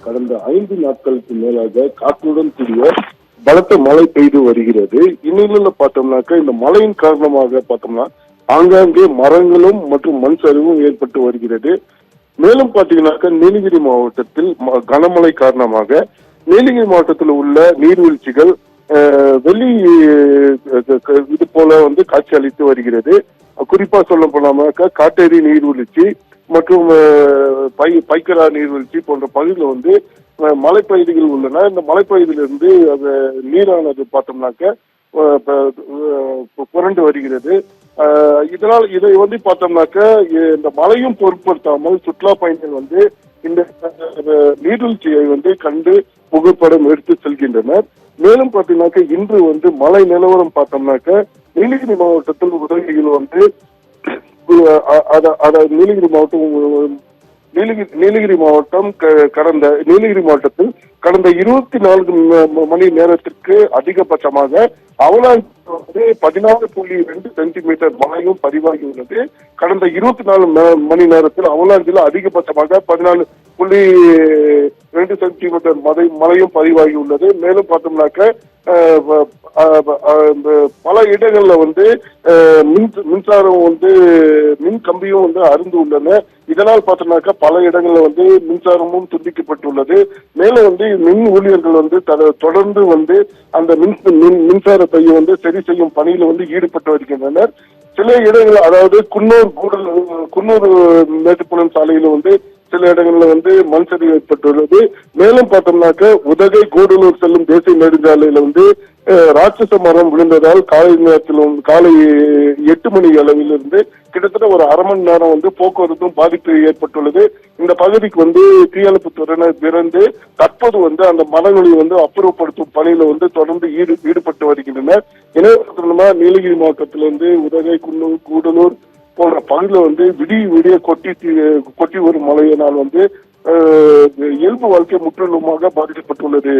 கடந்த 5 நாட்களுக்கு மேலாக காற்றுடன் கூடிய பலத்த மழை பெய்து வருகிறது. இந்நிலையில பார்த்தோம்னாக்க இந்த மழையின் காரணமாக பார்த்தோம்னா ஆங்காங்கே மரங்களும் மற்றும் மண் சரிவும் ஏற்பட்டு வருகிறது. மேலும் பாத்தீங்கன்னாக்க நீலகிரி மாவட்டத்தில் கனமழை காரணமாக நீலகிரி மாவட்டத்தில் உள்ள நீர்வீழ்ச்சிகள் வெளி இது போல காட்சி அளித்து வருகிறது. குறிப்பா சொல்ல போனாக்க காட்டேரி நீர்வீழ்ச்சி மற்றும் பைக்கரா நீர்வீழ்ச்சி போன்ற பகுதியில் மலைப்பகுதிகள் உள்ளன. இந்த மலைப்பகுதியிலிருந்து அந்த நீரானது பார்த்தோம்னாக்க புரண்டு வருகிறது. இதனால் இதை பார்த்தோம்னாக்க இந்த மழையும் பொருட்படுத்தாமல் சுற்றுலா பயணிகள் இந்த நீர்வீழ்ச்சியை கண்டு புகைப்படம் எடுத்து செல்கின்றனர். மேலும் பாத்தீங்கன்னாக்க இன்று மழை நிலவரம் பார்த்தோம்னாக்க நீலகிரி மாவட்டத்தில் உதகையில் நீலகிரி மாவட்டத்தில் கடந்த 24 மணி நேரத்திற்கு அதிகபட்சமாக அவலாஞ்சி 14.2 சென்டிமீட்டர் மழையும் பதிவாகியுள்ளது. கடந்த 24 மணி நேரத்தில் அவலாஞ்சியில் அதிகபட்சமாக 14.2 சென்டிமீட்டர் மழையும் பதிவாகியுள்ளது. மேலும் பார்த்தோம்னாக்க பல இடங்கள்ல மின்சாரம் மின் கம்பியும் அருந்து உள்ளன. இதனால் பார்த்தோம்னாக்க பல இடங்கள்ல மின்சாரமும் துண்டிக்கப்பட்டுள்ளது. மேலும் மின் ஊழியர்கள் தொடர்ந்து அந்த மின்சாரத்தை சரி செய்யும் பணியில ஈடுபட்டு வருகின்றனர். சில இடங்கள், அதாவது குன்னூர் மேட்டுப்பாளையம் சாலையில சில இடங்கள்ல மண் சரிவு ஏற்பட்டுள்ளது. மேலும் பார்த்தோம்னாக்க உதகை கூடலூர் செல்லும் தேசிய நெடுஞ்சாலையில ராட்சச மரம் விழுந்ததால் காலை 8 மணி அளவிலிருந்து கிட்டத்தட்ட ஒரு அரை மணி நேரம் போக்குவரத்தும் பாதிப்பு ஏற்பட்டுள்ளது. இந்த பகுதிக்கு தீயணைப்பு துறையினர் விரைந்து தற்போது அந்த மரங்களை அப்புறப்படுத்தும் பணியில தொடர்ந்து ஈடுபட்டு வருகின்றனர். எனவே நீலகிரி மாவட்டத்திலிருந்து உதகை, குன்னூர், கூடலூர் போன்ற பகுதியில விடிய கொட்டி வரும் மழையினால் இயல்பு வாழ்க்கை முற்றிலுமாக பாதிக்கப்பட்டுள்ளது.